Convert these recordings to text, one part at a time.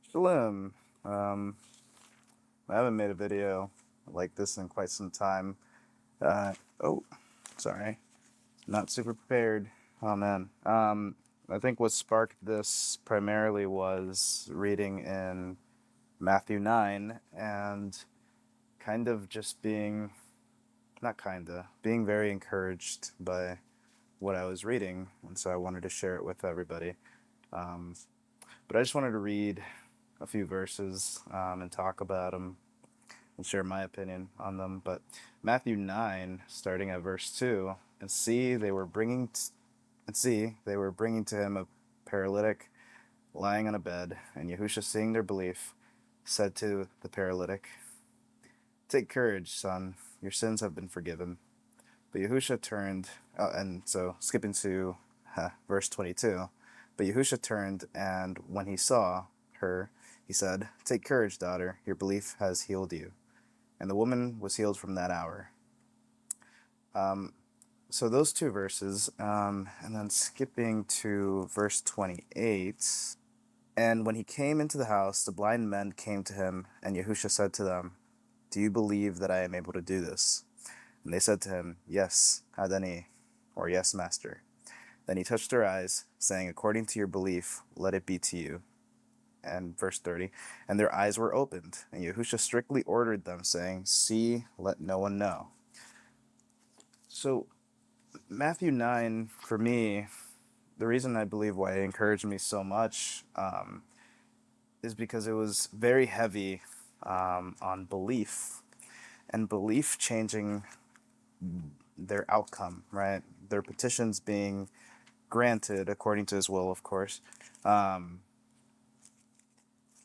Shalom. I haven't made a video like this in quite some time. Oh, sorry. Not super prepared. Oh, man. I think what sparked this primarily was reading in Matthew 9 and kind of just being, not kinda, being very encouraged by what I was reading. And so I wanted to share it with everybody. But I just wanted to read a few verses and talk about them and share my opinion on them. But Matthew 9, starting at verse 2, and see, they were bringing to him a paralytic lying on a bed. And Yahusha, seeing their belief, said to the paralytic, "Take courage, son, your sins have been forgiven." But Yahusha turned, and so skipping to verse 22, but Yahusha turned, and when he saw her, he said, "Take courage, daughter, your belief has healed you." And the woman was healed from that hour. So those two verses, and then skipping to verse 28. And when he came into the house, the blind men came to him, and Yahusha said to them, "Do you believe that I am able to do this?" And they said to him, "Yes, Adani," or "Yes, Master." Then he touched their eyes, saying, "According to your belief, let it be to you." And verse 30, and their eyes were opened, and Yahusha strictly ordered them, saying, "See, let no one know." So Matthew 9, for me, the reason I believe why it encouraged me so much is because it was very heavy on belief, and belief changing their outcome, right? Their petitions being granted according to his will, of course,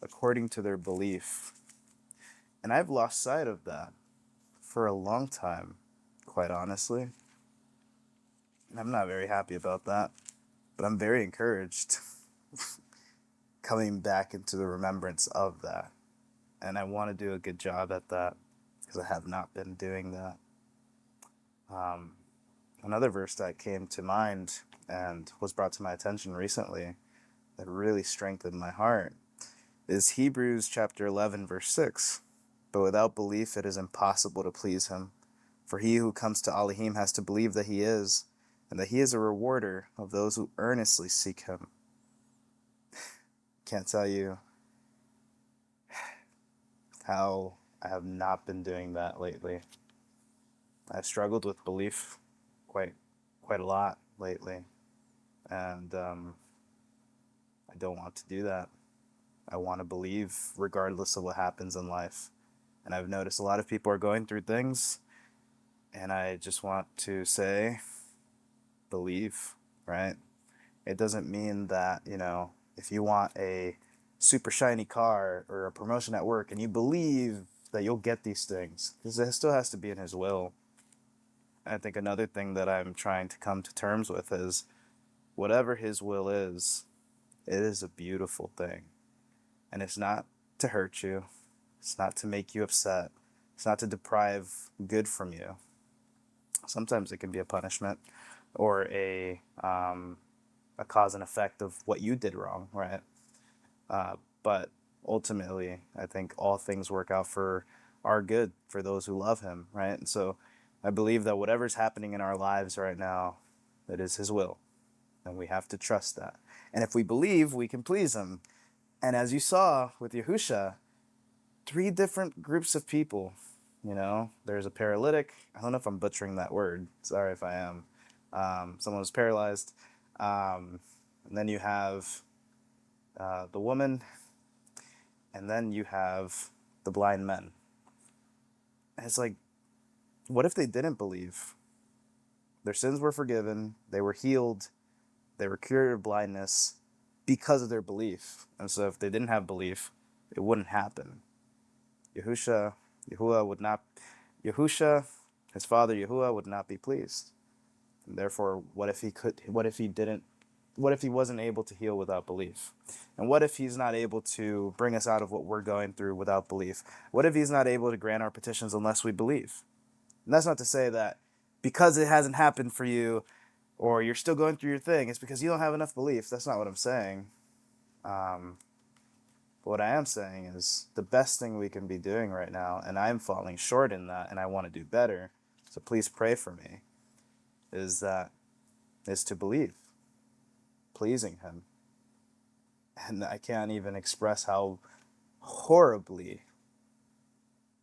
according to their belief. And I've lost sight of that for a long time, quite honestly. And I'm not very happy about that, but I'm very encouraged coming back into the remembrance of that. And I want to do a good job at that because I have not been doing that. Another verse that came to mind and was brought to my attention recently that really strengthened my heart is Hebrews chapter 11, verse 6. But without belief it is impossible to please him. For he who comes to Elohim has to believe that he is, and that he is a rewarder of those who earnestly seek him. Can't tell you how I have not been doing that lately. I've struggled with belief quite a lot lately, and I don't want to do that. I want to believe regardless of what happens in life. And I've noticed a lot of people are going through things, and I just want to say, believe, right? It doesn't mean that, if you want a super shiny car or a promotion at work and you believe that you'll get these things, because it still has to be in his will. I think another thing that I'm trying to come to terms with is whatever his will is, it is a beautiful thing. And it's not to hurt you. It's not to make you upset. It's not to deprive good from you. Sometimes it can be a punishment or a cause and effect of what you did wrong, right? But ultimately, I think all things work out for our good for those who love him, right? And so I believe that whatever's happening in our lives right now, it is his will. And we have to trust that. And if we believe, we can please him. And as you saw with Yahusha, 3 different groups of people. There's a paralytic. I don't know if I'm butchering that word. Sorry if I am. Someone was paralyzed. And then you have the woman. And then you have the blind men. And it's like, what if they didn't believe? Their sins were forgiven. They were healed. They were cured of blindness because of their belief. And so if they didn't have belief, it wouldn't happen. Yahusha, his father Yahuah would not be pleased. And therefore, what if he wasn't able to heal without belief? And what if he's not able to bring us out of what we're going through without belief? What if he's not able to grant our petitions unless we believe? And that's not to say that because it hasn't happened for you or you're still going through your thing, it's because you don't have enough belief. That's not what I'm saying. But what I am saying is the best thing we can be doing right now, and I'm falling short in that, and I want to do better, so please pray for me, is to believe, pleasing him. And I can't even express how horribly,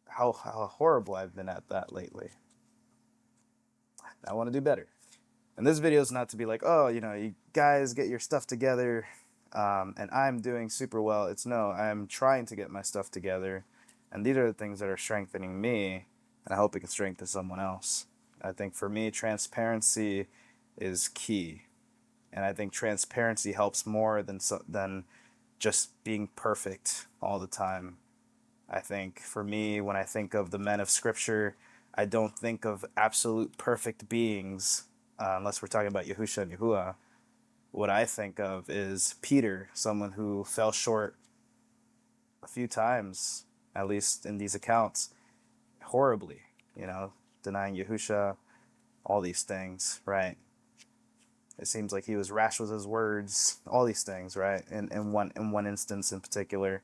how horrible I've been at that lately. I want to do better. And this video is not to be like, oh, you guys get your stuff together, and I'm doing super well. It's no, I'm trying to get my stuff together, and these are the things that are strengthening me, and I hope it can strengthen someone else. I think for me, transparency is key, and I think transparency helps more than just being perfect all the time. I think for me, when I think of the men of Scripture, I don't think of absolute perfect beings, unless we're talking about Yahusha and Yahuah. What I think of is Peter, someone who fell short a few times, at least in these accounts, horribly, denying Yahusha, all these things, right? It seems like he was rash with his words, all these things, right? In one instance in particular,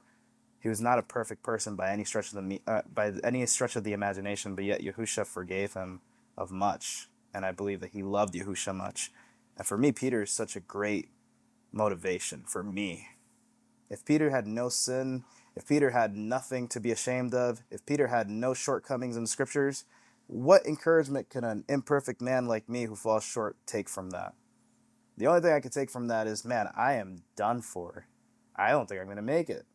he was not a perfect person by any stretch of the imagination, but yet Yahusha forgave him of much, and I believe that he loved Yahusha much. And for me, Peter is such a great motivation for me. If Peter had no sin, if Peter had nothing to be ashamed of, if Peter had no shortcomings in the Scriptures, what encouragement can an imperfect man like me who falls short take from that? The only thing I could take from that is, man, I am done for. I don't think I'm going to make it.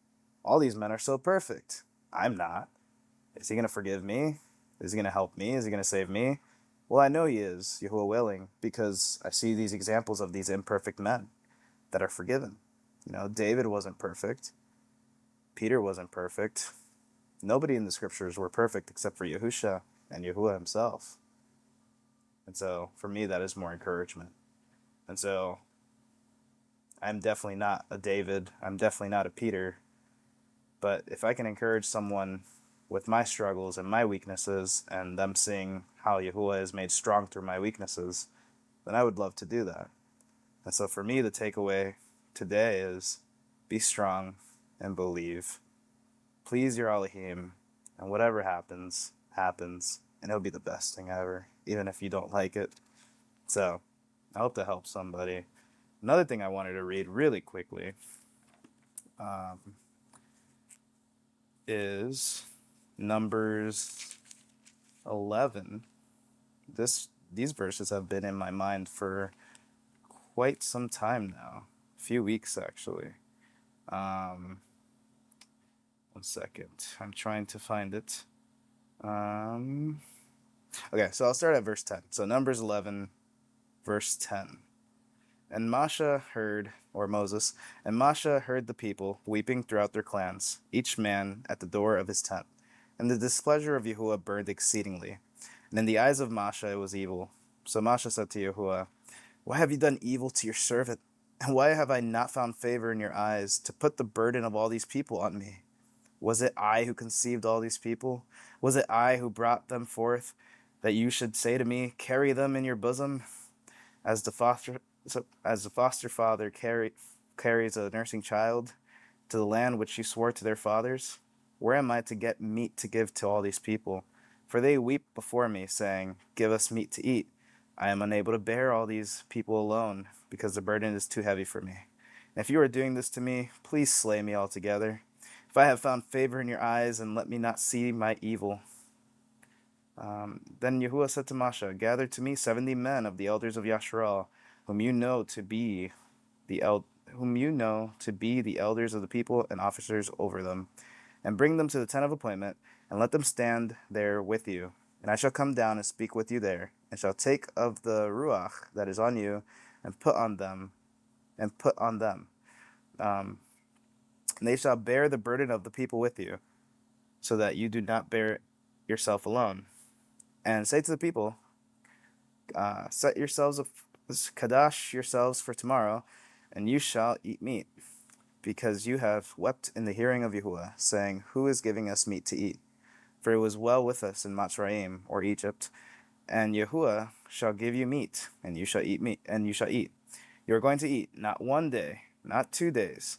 All these men are so perfect. I'm not. Is he going to forgive me? Is he going to help me? Is he going to save me? Well, I know he is, Yahuah willing, because I see these examples of these imperfect men that are forgiven. David wasn't perfect. Peter wasn't perfect. Nobody in the Scriptures were perfect except for Yahusha and Yahuah himself. And so, for me, that is more encouragement. And so, I'm definitely not a David. I'm definitely not a Peter. But if I can encourage someone with my struggles and my weaknesses, and them seeing how Yahuah is made strong through my weaknesses, then I would love to do that. And so for me, the takeaway today is be strong and believe. Please your Elohim, and whatever happens, happens, and it'll be the best thing ever, even if you don't like it. So I hope to help somebody. Another thing I wanted to read really quickly is Numbers 11. These verses have been in my mind for quite some time now, a few weeks actually. 1 second, I'm trying to find it. Okay, so I'll start at verse 10. So Numbers 11, verse 10. And Moses heard the people weeping throughout their clans, each man at the door of his tent. And the displeasure of Yahuah burned exceedingly. And in the eyes of Moses it was evil. So Moses said to Yahuah, why have you done evil to your servant? And why have I not found favor in your eyes to put the burden of all these people on me? Was it I who conceived all these people? Was it I who brought them forth, that you should say to me, carry them in your bosom? As the foster father carries a nursing child to the land which you swore to their fathers, where am I to get meat to give to all these people? For they weep before me, saying, give us meat to eat. I am unable to bear all these people alone, because the burden is too heavy for me. And if you are doing this to me, please slay me altogether. If I have found favor in your eyes, and let me not see my evil. Then Yahuah said to Moshe, gather to me 70 men of the elders of Yasharal, whom you know to be the elders of the people and officers over them, and bring them to the tent of appointment, and let them stand there with you. And I shall come down and speak with you there, and shall take of the ruach that is on you, and put on them. And they shall bear the burden of the people with you, so that you do not bear it yourself alone. And say to the people, set yourselves kadash yourselves for tomorrow, and you shall eat meat, because you have wept in the hearing of Yahuah, saying, who is giving us meat to eat? For it was well with us in Mitzrayim, or Egypt. And Yahuah shall give you meat, and you shall eat meat, and you shall eat. You are going to eat, not 1 day, not 2 days.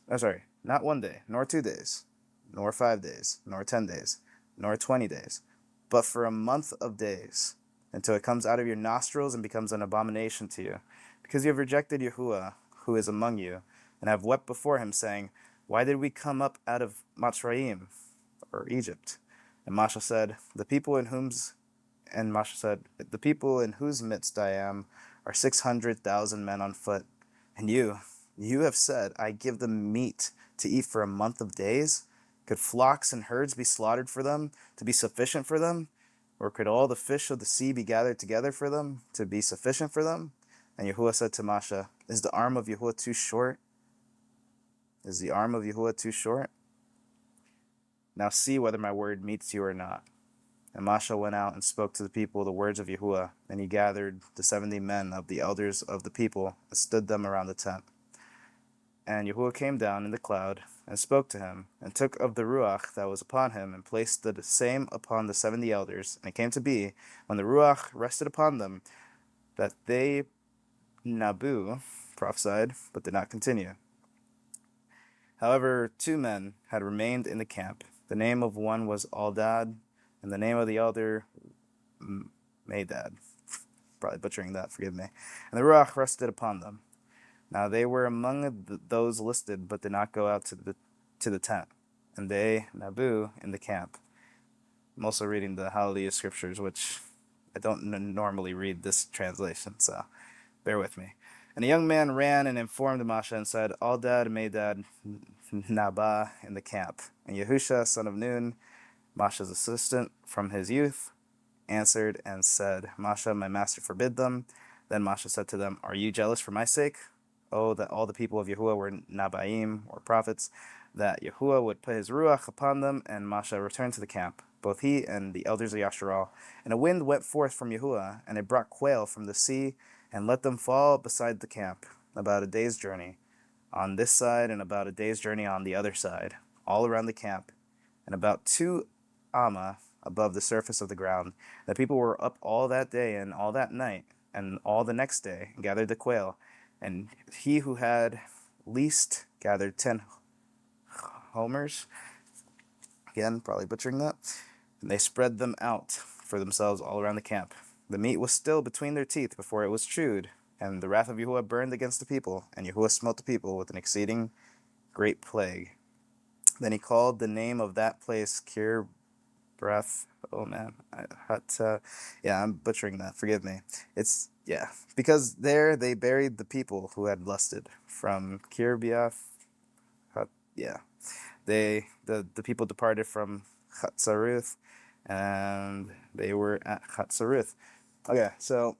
Not 1 day, nor 2 days, nor 5 days, nor 10 days, nor 20 days, but for a month of days, until it comes out of your nostrils and becomes an abomination to you. Because you have rejected Yahuah, who is among you, and have wept before him, saying, why did we come up out of Mitzrayim, or Egypt? And Masha said, the people in whose midst I am are 600,000 men on foot. And you have said, I give them meat to eat for a month of days? Could flocks and herds be slaughtered for them, to be sufficient for them? Or could all the fish of the sea be gathered together for them, to be sufficient for them? And Yahuah said to Masha, is the arm of Yahuah too short? Is the arm of Yahuah too short? Now see whether my word meets you or not. And Masha went out and spoke to the people the words of Yahuah, and he gathered the 70 men of the elders of the people and stood them around the tent. And Yahuah came down in the cloud and spoke to him, and took of the Ruach that was upon him, and placed the same upon the 70 elders. And it came to be, when the Ruach rested upon them, that they, Nabu, prophesied, but did not continue. However, 2 men had remained in the camp. The name of one was Aldad, and the name of the other Medad. Probably butchering that, forgive me. And the Ruach rested upon them. Now they were among those listed, but did not go out to the tent. And they, Nabu, in the camp. I'm also reading the Hallelujah scriptures, which I don't normally read this translation, so bear with me. And a young man ran and informed Masha and said, Aldad, Medad, Nabah in the camp. And Yahusha, son of Nun, Masha's assistant from his youth, answered and said, Masha, my master forbid them. Then Masha said to them, are you jealous for my sake? Oh, that all the people of Yahuah were Nabaim, or prophets, that Yahuah would put his Ruach upon them. And Masha returned to the camp, both he and the elders of Yasharal. And a wind went forth from Yahuah, and it brought quail from the sea, and let them fall beside the camp, about a day's journey on this side, and about a day's journey on the other side, all around the camp, and about 2 amma above the surface of the ground. The people were up all that day and all that night, and all the next day, and gathered the quail. And he who had least gathered 10 homers, again, probably butchering that, and they spread them out for themselves all around the camp. The meat was still between their teeth before it was chewed, and the wrath of Yahuah burned against the people, and Yahuah smote the people with an exceeding great plague. Then he called the name of that place Kir Breath. Oh man, I'm butchering that. Forgive me. Because there they buried the people who had lusted from Kirbiath. The people departed from Chatzaruth, and they were at Chatzaruth. Okay, so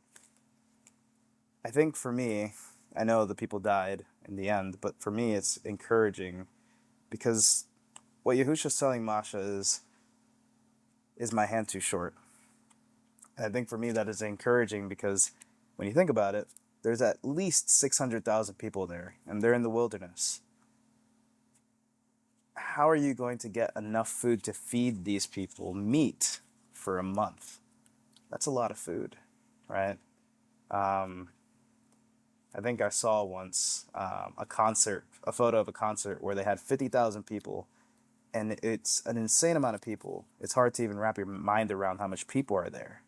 I think for me, I know the people died in the end, but for me it's encouraging, because what Yahusha's telling Masha is my hand too short? And I think for me that is encouraging, because when you think about it, there's at least 600,000 people there, and they're in the wilderness. How are you going to get enough food to feed these people meat for a month? That's a lot of food, right? I think I saw once a photo of a concert where they had 50,000 people, and it's an insane amount of people. It's hard to even wrap your mind around how much people are there.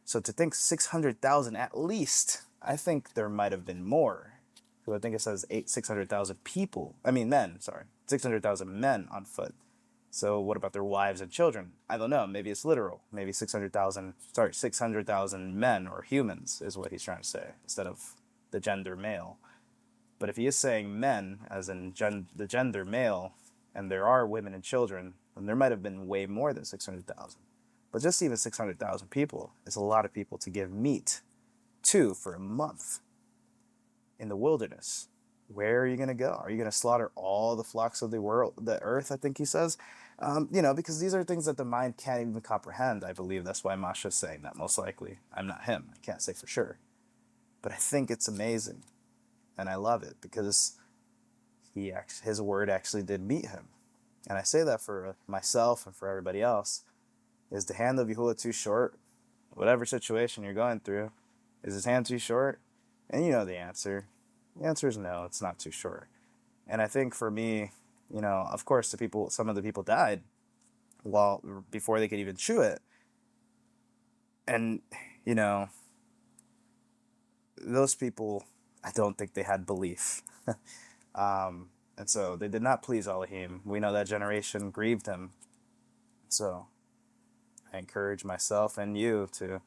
So to think 600,000 at least, I think there might have been more. Because I think it says 600,000 people. I mean men, sorry. 600,000 men on foot. So what about their wives and children? I don't know. Maybe it's literal. Maybe 600,000 men or humans is what he's trying to say, instead of the gender male. But if he is saying men, as in the gender male, and there are women and children, then there might have been way more than 600,000. But just even 600,000 people is a lot of people to give meat to for a month in the wilderness. Where are you going to go? Are you going to slaughter all the flocks of the earth, I think he says? Because these are things that the mind can't even comprehend. I believe that's why Masha's saying that, most likely. I'm not him. I can't say for sure. But I think it's amazing. And I love it, because his word actually did meet him. And I say that for myself and for everybody else. Is the hand of Yahuah too short? Whatever situation you're going through, is his hand too short? And you know the answer. The answer is no, it's not too short. And I think for me, You know, of course, some of the people died before they could even chew it. And, you know, those people, I don't think they had belief. And so they did not please Elohim. We know that generation grieved him. So I encourage myself and you to,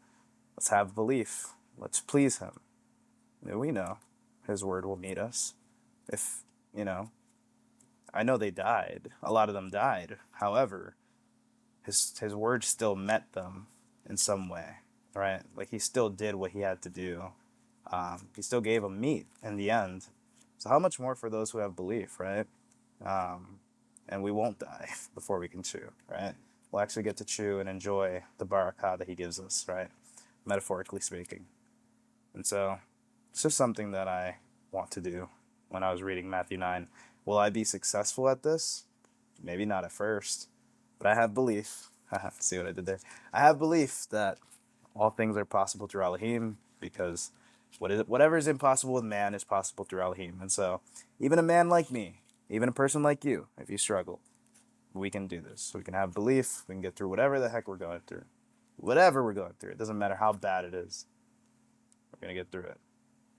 let's have belief. Let's please him. We know his word will meet us. If, you know, I know they died. A lot of them died. However, his word still met them in some way, right? Like he still did what he had to do. He still gave them meat in the end. So how much more for those who have belief, right? And we won't die before we can chew, right? We'll actually get to chew and enjoy the barakah that he gives us, right? Metaphorically speaking. And so it's just something that I want to do when I was reading Matthew 9. Will I be successful at this? Maybe not at first, but I have belief. See what I did there? I have belief that all things are possible through Elohim, because whatever is impossible with man is possible through Elohim. And so even a man like me, even a person like you, if you struggle, we can do this. We can have belief. We can get through whatever the heck we're going through. Whatever we're going through. It doesn't matter how bad it is. We're going to get through it.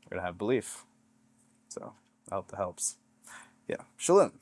We're going to have belief. So I hope that helps. Yeah. Shalom.